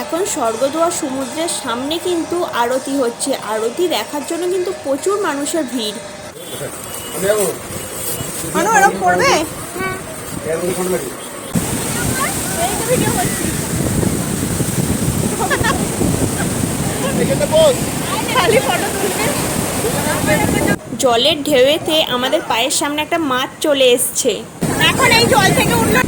এখন স্বর্গদুয়ার সমুদ্রের সামনে কিন্তু আরতি হচ্ছে। আরতি দেখার জন্য কিন্তু প্রচুর মানুষের ভিড়। জলের ঢেউতে আমাদের পায়ের সামনে একটা মাছ চলে এসছে। এখন এই জল থেকে উঠলো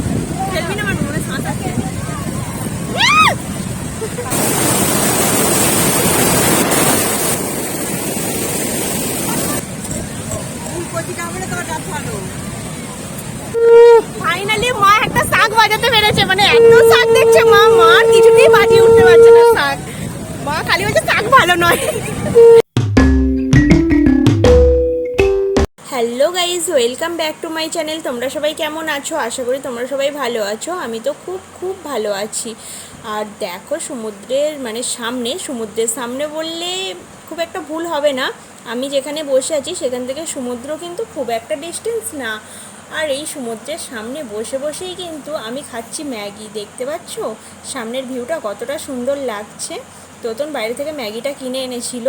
ফাইনালি মা একটা শাক বাজাতে পেরেছে। মানে এত শাক দেখছে মা, মার কিছুতেই বাজিয়ে উঠতে পারছে না শাক। মা খালি বলছে শাক ভালো নয়। Hello guys, welcome back to my channel. তোমরা সবাই কেমন আছো? আশা করি তোমরা সবাই ভালো আছো। আমি তো খুব ভালো আছি। আর দেখো সমুদ্রের সামনে বললে খুব একটা ভুল হবে না। আমি যেখানে বসে আছি সেখান থেকে সমুদ্র কিন্তু খুব একটা ডিস্টেন্স না। আর এই সমুদ্রের সামনে বসে বসেই কিন্তু আমি খাচ্ছি ম্যাগি। দেখতে পাচ্ছ সামনের ভিউটা কতটা সুন্দর লাগছে। তোতন বাইরে থেকে ম্যাগিটা কিনে এনেছিল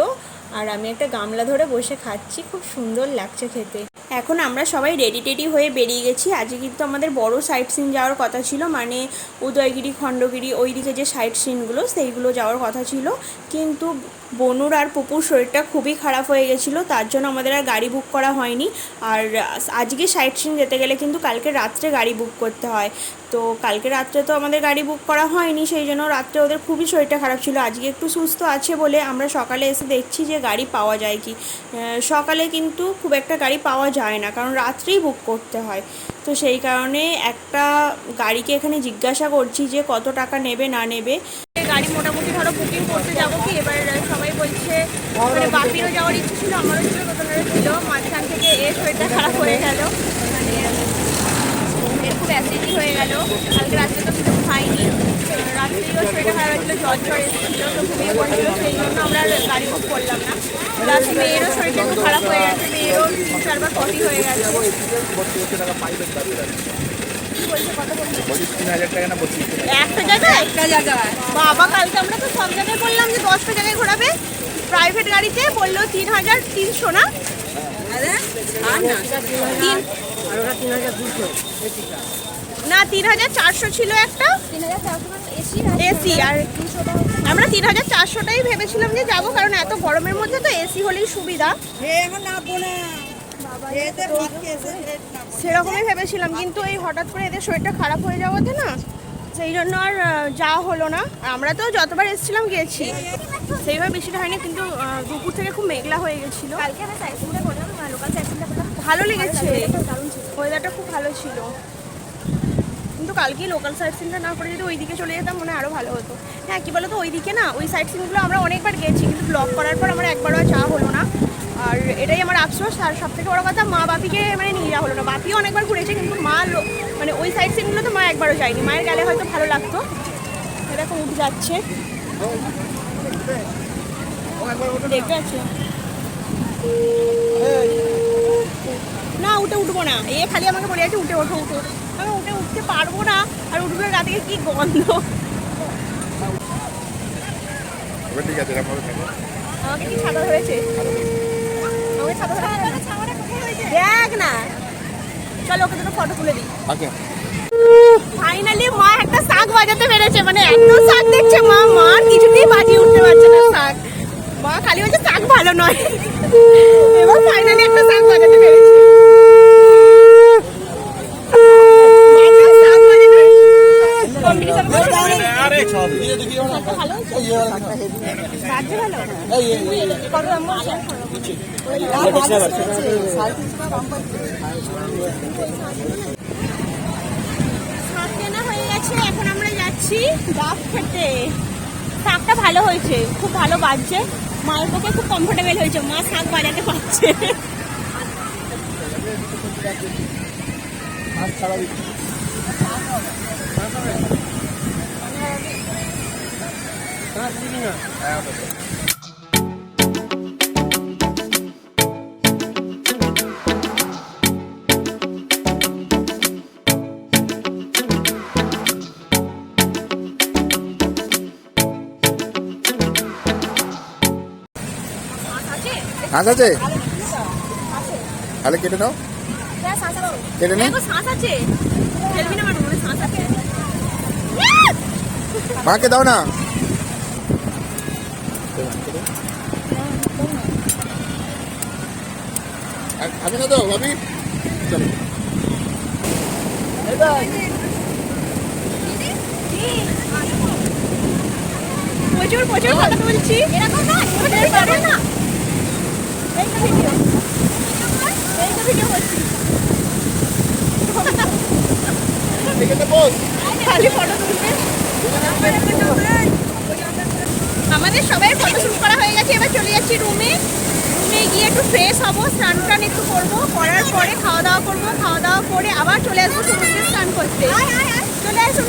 আর আমি একটা গামলা ধরে বসে খাচ্ছি। খুব সুন্দর লাগছে খেতে। এখন আমরা সবাই রেডি হয়ে বেরিয়ে গেছি। আজকে কিন্তু আমাদের বড় সাইট সিন যাওয়ার কথা ছিল, মানে উদয়গিরি, খণ্ডগিরি, ওই দিকে যে সাইট সিনগুলো সেইগুলো যাওয়ার কথা ছিল। কিন্তু বনুর আর পুপুর শরীরটা খুবই খারাপ হয়ে গেছিলো, তার জন্য আমাদের আর গাড়ি বুক করা হয়নি। আর আজকে সাইট সিন যেতে গেলে কিন্তু কালকে রাত্রে গাড়ি বুক করতে হয়। তো কালকে রাত্রে তো আমাদের গাড়ি বুক করা হয়নি, সেই জন্য রাত্রে ওদের খুবই শরীরটা খারাপ ছিল। আজকে একটু সুস্থ আছে বলে আমরা সকালে এসে দেখছি যে গাড়ি পাওয়া যায় কি। সকালে কিন্তু খুব একটা গাড়ি পাওয়া যায় না, কারণ রাত্রেই বুক করতে হয়। তো সেই কারণে একটা গাড়িকে এখানে জিজ্ঞাসা করছি যে কত টাকা নেবে না নেবে। গাড়ি মোটামুটি ধরো বুকিং করতে যাবো কি, এবার সবাই বলছে মানে বাপিরও যাওয়ার ইচ্ছে ছিল, আমারও ছিল, নতুনেরও ছিল। মাঝখান থেকে শরীরটা খারাপ হয়ে গেল, মানে খুব অ্যাসিডি হয়ে গেল। কালকে রাত্রে তো কিছু খাইনি, রাত্রেও শরীরটা খারাপ হয়েছিল, জ্বর এসেছিল, তো ঘুমিয়ে পড়েছিল, সেই জন্য আমরা গাড়ি বুক করলাম না। প্লাস মেয়েরও শরীরটা একটু খারাপ হয়ে গেছে, মেয়েরও 3-4 বার পটি হয়ে গেছে। একটা জায়গায় বাবা, কালকে আমরা তো সব জায়গায় বললাম যে 10টা জায়গায় ঘোরাবে। প্রাইভেট গাড়িতে বললো 3,300 না, 3,400 ছিল একটা এসি। আর আমরা 3,400টাই ভেবেছিলাম যে যাবো, কারণ এত গরমের মধ্যে তো এসি হলেই সুবিধা। সেরকমই ভেবেছিলাম, কিন্তু এই হঠাৎ করে এদের শরীরটা খারাপ হয়ে যাওয়াতে না, সেই জন্য আর যাওয়া হলো না। আমরা তো যতবার এসেছিলাম গেছি, সেইভাবে বেশিটা হয়নি, কিন্তু দুপুর থেকে খুব মেঘলা হয়ে গেছিলো। ভালো লেগেছে, ওয়েদারটা খুব ভালো ছিল। কিন্তু কালকে লোকাল সাইট সিনটা না করে যদি ওইদিকে চলে যেতাম মনে হয় আরও ভালো হতো। হ্যাঁ, কী বলো তো, ওইদিকে না ওই সাইট সিনগুলো আমরা অনেকবার গেছি, কিন্তু ব্লগ করার পর আমার একবারও যাওয়া হলো না। আর এটাই আমার আফসোস। আর সব থেকে বড় কথা, মা বাপিকে মানে নিয়ে যাওয়া হলো না। বাপিও অনেকবার ঘুরেছে, কিন্তু মা মানে ওই সাইড সিনগুলো তো মা একবারও যায়নি। মায়ের গেলে হয়তো ভালো লাগতো। এরকম উঠে যাচ্ছে, দেখতে আছে না, উঠবো না। খালি আমাকে বলে আছে উঠে ওঠো। আমি উঠতে পারবো না, আর উঠবে গা থেকে কি গন্ধ। আমাকে কি ছাতা ধরেছে? দেখ না, চলো ওকে দুটো ফটো তুলে দিই। ফাইনালি মা একটা শাক বাজাতে পেরেছে। মানে এত শাক দেখছে মা, মার কিছুতেই বাজিয়ে উঠতে পারছে না শাক। মা খালি বলছে শাক ভালো নয়। এবার ফাইনালি একটা শাক বাজাতে পেরেছে। এখন আমরা যাচ্ছি ডাব খেতে। শাকটা ভালো হয়েছে, খুব ভালো বাজছে, মায়ের পক্ষে খুব কমফোর্টেবল হয়েছে। মা শাক বাজাতে পারছে। হাঁস আছে? তাহলে কেটে দাও, কেটে নে। মাকে দাও না। খাবে না তো ভাবি? চলো প্রচুর প্রচুর কথা বলছি। এরকম না, এরকম না। এই তো ভিডিও, এই তো ভিডিও করছি। খালি ফটো তুলবে। আমাদের সবাই ফটো শুট করা হয়ে গেছে, এবার চলে যাচ্ছি রুমে। রুমে গিয়ে একটু ফ্রেশ হবো, স্নান টান একটু করবো, করার পরে খাওয়া দাওয়া করবো, খাওয়া দাওয়া করে আবার চলে আসবো সমুদ্রে স্নান করতে। চলে আসুন,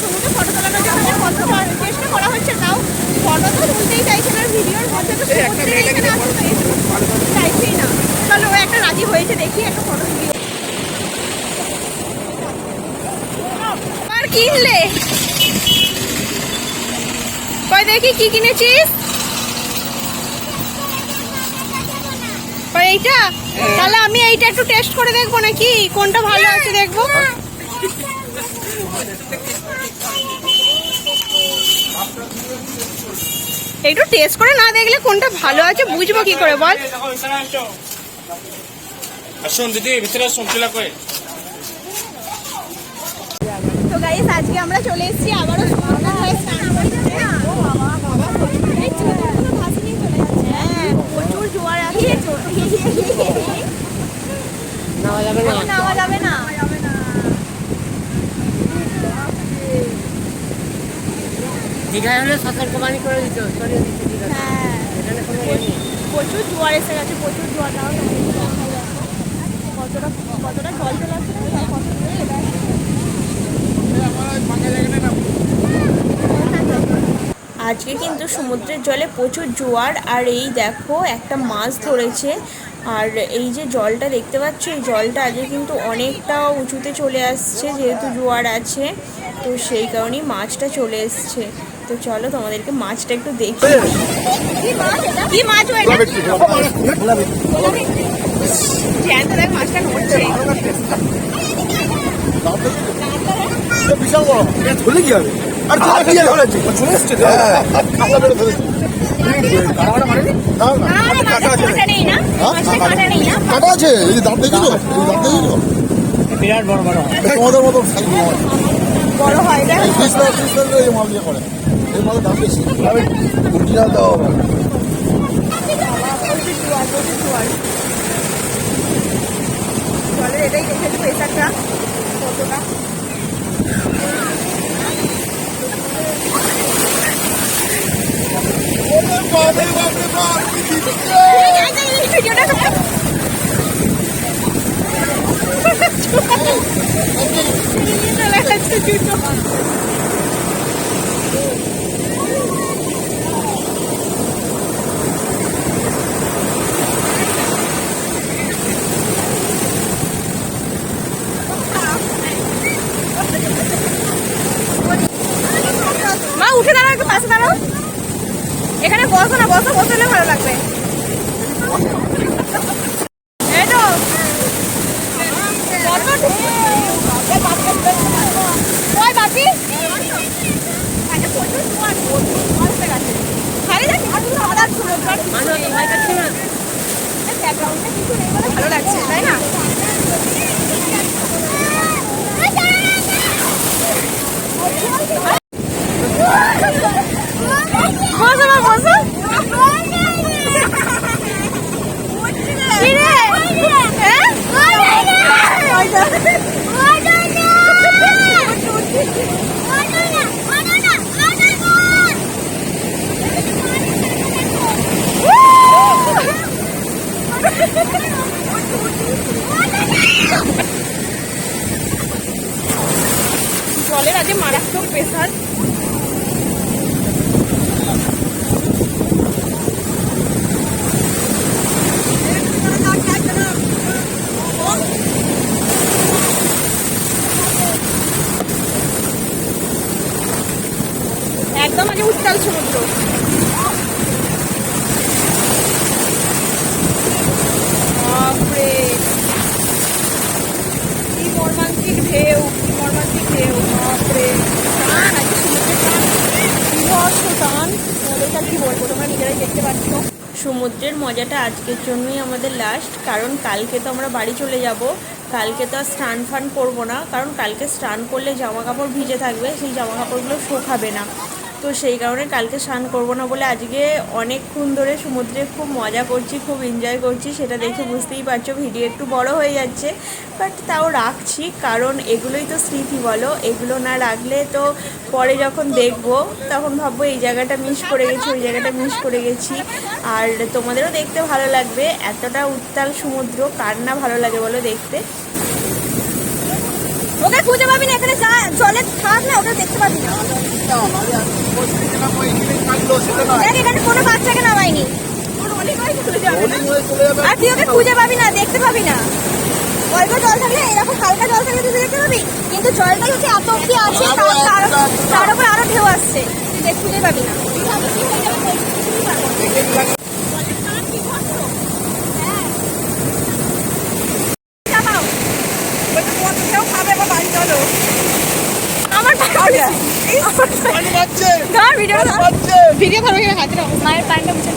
সমুদ্রে ফটো তোলানোর জন্য কত চেষ্টা করা হচ্ছে, তাও ফটো তো তুলতেই চাইছে না, ভিডিওর মধ্যে তো সমুদ্রে এখানে আসতে চাইছেই না। চলো ও একটা রাজি হয়েছে, দেখি একটা ফটো তুলি। আর কিনলে কই দেখি কি কিনেছিস? এইটা? তাহলে আমি এইটা একটু টেস্ট করে দেখবো নাকি কোনটা ভালো আছে দেখবো। একটু টেস্ট করে না দেখলে কোনটা ভালো আছে বুঝবো কি করে বল? আসুন দিদি, ভিতরে আসুন, চিলা করে। তো গাইস আজকে আমরা চলে এসেছি আবারও সমুদ্রে হয়ে স্নান করতে। এই চোখগুলো ভাসি নিয়ে চলে যাচ্ছে। হ্যাঁ, প্রচুর জোয়ার আছে। নামা যাবে না, নামা যাবে না। দীঘায় হলে সতর্কবাণী করে দিত, সরিয়ে দিত দীঘা। হ্যাঁ, এখানে কোনো ইয়ে নেই। প্রচুর জোয়ার এসে গেছে, প্রচুর জোয়ার। নাও কতটা কতটা জল চলে আসছে না, কত দূরে চলে আসছে। আজকে কিন্তু সমুদ্রের জলে প্রচুর জোয়ার, আর এই দেখো একটা মাছ ধরেছে। আর এই যে জলটা দেখতে পাচ্ছ, এই জলটা আজকে কিন্তু অনেকটা উঁচুতে চলে আসছে, যেহেতু জোয়ার আছে, তো সেই কারণেই মাছটা চলে এসছে। তো চলো তোমাদেরকে মাছটা একটু দেখি। কি মাছ? মাছটা নড়ছে। বিশাল বড়, ধরলে কি হবে? আর চলে এসছে, কাঁটা বেড়ে ধরেছে। কাঁটা আছে, এই যে দাঁত দেখেছো, এই দাঁত দেখেছো, বিরাট বড় বড় হয়। তোমাদের মতো সাইজ বড় হয় না। এই মাল দিয়ে করে, এই মালের দাম বেশি। অরিজিনাল দাও আবার। জলের এটাই দেখেছি প্রেসারটা কতটা। মা উঠে দাঁড়াও, একটু পাশে দাঁড়াও। এখানে বসো না, বসো, বসলে ভালো লাগবে। এই তো ওই বাপি প্রচুর জোয়ার, প্রচুর জোয়ার এসে গেছে। খালি যাচ্ছে সাদার সমুদ্র, ব্যাকগ্রাউন্ডে কিছু নেই বলে ভালো লাগছে, তাই না? বসো মা, বসো। কি রে? জলের আগে মারাত্মক প্রেসার। একদম আগে উত্তাল সমুদ্র। বাপরে কি মর্মান্তিক ঢেউ, কি মর্মান্তিক ঢেউ, বাপরে টান আছে সমুদ্রের টান, বিভৎস টান। তোমাদেরকে কি বলবো, তোমরা নিজেরাই দেখতে পাচ্ছ। সমুদ্রের মজাটা আজকের জন্যই আমাদের লাস্ট, কারণ কালকে তো আমরা বাড়ি চলে যাব। কালকে তো আর স্নান ফান করবো না, কারণ কালকে স্নান করলে জামা কাপড় ভিজে থাকবে, সেই জামা কাপড়গুলো শুকাবে না। তো সেই কারণে কালকে স্নান করবো না বলে আজকে অনেকক্ষণ ধরে সমুদ্রে খুব মজা করছি, খুব এনজয় করছি। সেটা দেখে বুঝতেই পারছো ভিডিও একটু বড় হয়ে যাচ্ছে, বাট তাও রাখছি, কারণ এগুলোই তো স্মৃতি বলো। এগুলো না রাখলে তো পরে যখন দেখবো তখন ভাববো এই জায়গাটা মিস করে গেছি, ওই জায়গাটা মিস করে গেছি। আর তোমাদেরও দেখতে ভালো লাগবে, এতটা উত্তাল সমুদ্র কার না ভালো লাগে বলো দেখতে। ওকে খুঁজে পাবি না, এখানে জলে থাক না, ওটা দেখতে পাবি না। দেখ এখানে কোনো বাচ্চাকে নামায়নি, আর তুই ওকে খুঁজে পাবি না, দেখতে পাবি না। অল্প জল থাকলে, এরকম হালকা জল থাকলে তুই দেখতে পাবি, কিন্তু জলটা হচ্ছে এত অব্দি আছে, তার উপর আরো ঢেউ আসছে, তুই দেখ খুঁজে পাবি না। ভিডিও করো, হাতে মায়ের পানটা মুছে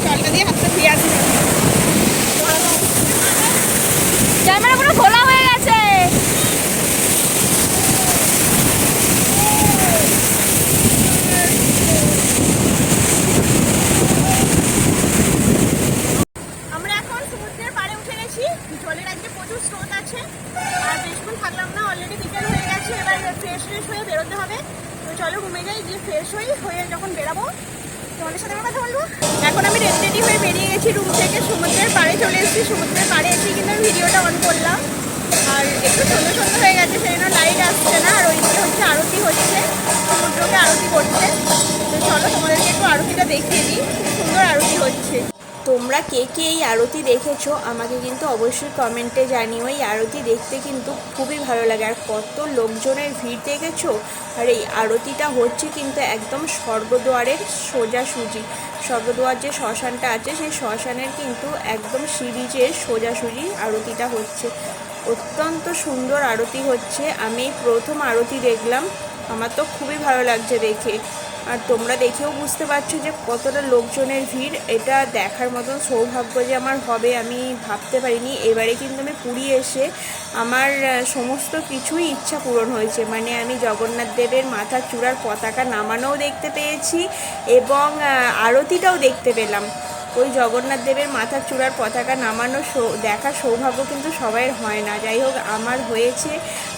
জলটা দিয়ে হাতটা ধুয়ে আসি। ক্যামেরা পুরো খোলা হয়ে গেছে। আমরা এখন সমুদ্রের পাড়ে উঠে গেছি, জলের আজকে প্রচুর স্রোত আছে, আর বেশিক্ষণ থাকলাম না, অলরেডি বিকেল হয়ে গেছে। এবার ফ্রেশ হয়ে বেরোতে হবে। তো চলো রুমে যাই, গিয়ে ফ্রেশ হয়ে যখন বেরাবো তোমাদের সাথে কথা বলবো। এখন আমি রেডি হয়ে বেরিয়ে গেছি রুম থেকে, সমুদ্রের পাড়ে চলে এসেছি। সমুদ্রের পাড়ে এসে কিন্তু আমি ভিডিওটা অন করলাম, আর একটু সন্ধ্যা হয়ে গেছে, সেই জন্য লাইট আসছে না। আর ওইদিকে হচ্ছে আরতি হচ্ছে, সমুদ্রকে আরতি করছে। তো চলো তোমাদেরকে একটু আরতিটা দেখিয়ে দিই, খুব সুন্দর আরতি হচ্ছে। তোমরা কে কে এই আরতি দেখেছো আমাকে কিন্তু অবশ্যই কমেন্টে জানিও। এই আরতি দেখতে কিন্তু খুবই ভালো লাগে, আর কত লোকজনের ভিড় দেখেছো। আর এই আরতিটা হচ্ছে কিন্তু একদম স্বর্গদ্বারের সোজাসুজি, স্বর্গদ্বার যে শ্মশানটা আছে সেই শ্মশানের কিন্তু একদম সিঁড়ির সোজাসুজি আরতিটা হচ্ছে। অত্যন্ত সুন্দর আরতি হচ্ছে, আমি প্রথম আরতি দেখলাম, আমার তো খুবই ভালো লাগছে দেখে। আর তোমরা দেখেও বুঝতে পারছো যে কতটা লোকজনের ভিড়। এটা দেখার মতন সৌভাগ্য যে আমার হবে আমি ভাবতে পারিনি। এবারে কিন্তু আমি পুরী এসে আমার সমস্ত কিছুই ইচ্ছা পূরণ হয়েছে, মানে আমি জগন্নাথ দেবের মাথার চূড়ার পতাকা নামানোও দেখতে পেয়েছি, এবং আরতিটাও দেখতে পেলাম। ওই জগন্নাথ দেবের মাথার চূড়ার পতাকা নামানো দেখার সৌভাগ্য কিন্তু সবাইয়ের হয় না। যাই হোক আমার হয়েছে,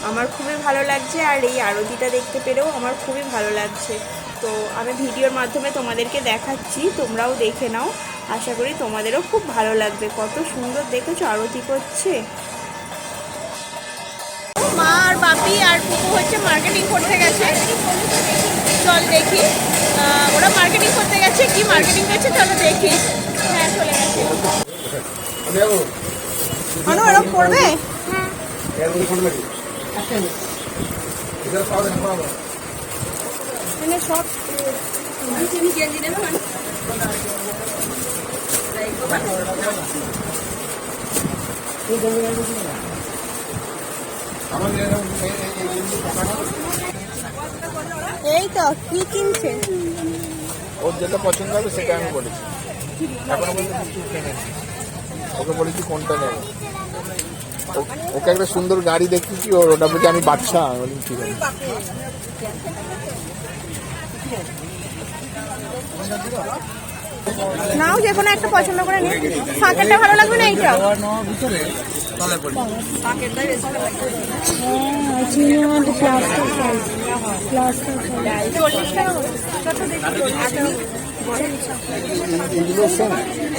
আমার খুবই ভালো লাগছে, আর এই আরতিটা দেখতে পেরেও আমার খুবই ভালো লাগছে। তো আমি ভিডিওর মাধ্যমে তোমাদেরকে দেখাচ্ছি, তোমরাও দেখে নাও, আশা করি তোমাদেরও খুব ভালো লাগবে। কত সুন্দর দেখেছো আরতি করছে। মা আর বাপি আর পুকু হচ্ছে মার্কেটিং করতে গেছে, চল দেখি ওরা মার্কেটিং করতে গেছে, কি মার্কেটিং করছে চলো দেখি। হ্যাঁ চলে গেছে। এরকম করবে সব এই তো কি কিনছে, ওর যেটা পছন্দ হবে সেটা আমি বলেছি, এখনো পর্যন্ত কিছু কিনেছি। ওকে বলেছি কোনটা নেবে, ওকে একটা সুন্দর গাড়ি দেখতেছি, ওটা বলছে আমি বাচ্চা, আমি বলি ঠিক আছে। নাও যে কোনো একটা পছন্দ করে নিই। ফাঁকেরটা ভালো লাগবে না এইটা?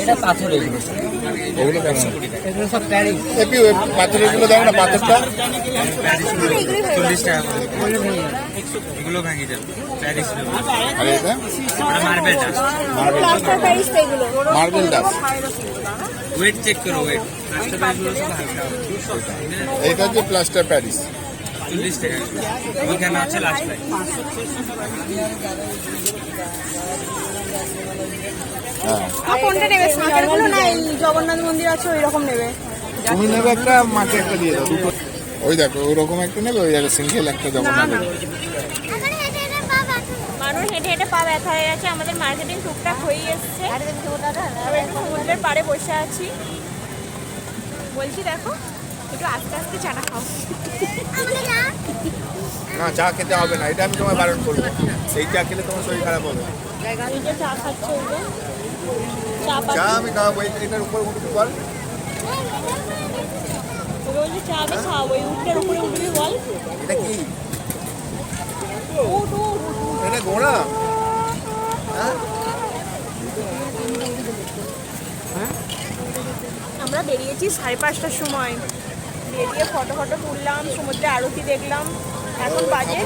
এটা পাথর, এগুলো কেমন? এগুলো সব প্যারিস। পাথরের গুলো দেখো না, পাথরটা 40 টাকা এগুলো ভেঙে যাবে। প্যারিস আর এটা মার্বেল ডাস্ট, প্লাস্টার প্যারিস তো এগুলো। Marble dust. ওয়েট চেক করো, ওয়েট প্লাস্টার প্যারিসগুলো সব হালকা। এটা হচ্ছে প্লাস্টার প্যারিস, 40 টাকা। ওইখানে আছে লাস্ট প্রাইস। হ্যাঁ কোনটা নেবে, সাঁতারগুলো না এই জগন্নাথ মন্দির আছে ওই রকম নেবে? তুমি নেবে একটা, মাকে একটা দিয়ে দাও, দুটো। ওই দেখো ওরকম একটা নেবে, ওই দেখো সিঙ্গেল একটা জগন্নাথ। মানুষ হেঁটে হেঁটে পা ব্যথা হয়ে গেছে, আমাদের মার্কেটিং টুকটাক হয়ে এসছে, তবে একটু সমুদ্রের পাড়ে বসে আছি। বলছি দেখো একটু আস্তে আস্তে চাটা খাও। না চা খেতে হবে না, এটা আমি তোমায় বারণ করবো, সেই চা খেলে তোমার শরীর খারাপ হবে। এই যে চা খাচ্ছে ওই যে চা চা পাচ্ছি, আমি খাওয়াবো, এটার উপর উঠবি বল। ওই যে চা আমি খাওয়াবো, ওই উঠের উপরে উঠবি বল। এটা কি? উঠ উঠ। এটা ঘোড়া? হ্যাঁ আমরা বেরিয়েছি 5:30টার সময়, বেরিয়ে ফটো ফটো তুললাম, সমুদ্রে আরতি দেখলাম। এখন বাজে,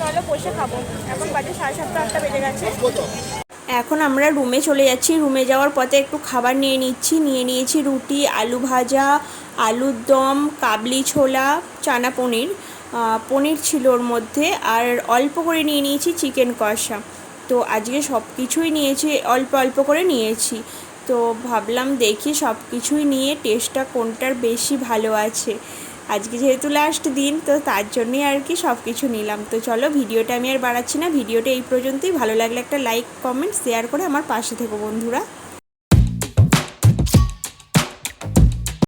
চলো বসে খাবো, এখন বাজে 7:30 8টা বেজে গেছে। এখন আমরা রুমে চলে যাচ্ছি। রুমে যাওয়ার পথে একটু খাবার নিয়ে নিয়েছি রুটি, আলু ভাজা, আলুর দম, কাবলি ছোলা, চানা পনির, পনির ছিল ওর মধ্যে, আর অল্প করে নিয়ে নিয়েছি চিকেন কষা। তো আজকে সব কিছুই নিয়েছি, অল্প অল্প করে নিয়েছি। তো ভাবলাম দেখি সব কিছুই নিয়ে টেস্টটা কোনটার বেশি ভালো আছে। আজকে যেহেতু লাস্ট দিন, তো তার জন্যই আর কি সব কিছু নিলাম। তো চলো ভিডিওটা আমি আর বাড়াচ্ছি না, ভিডিওটা এই পর্যন্তই। ভালো লাগলে একটা লাইক কমেন্ট শেয়ার করে আমার পাশে থেকো বন্ধুরা।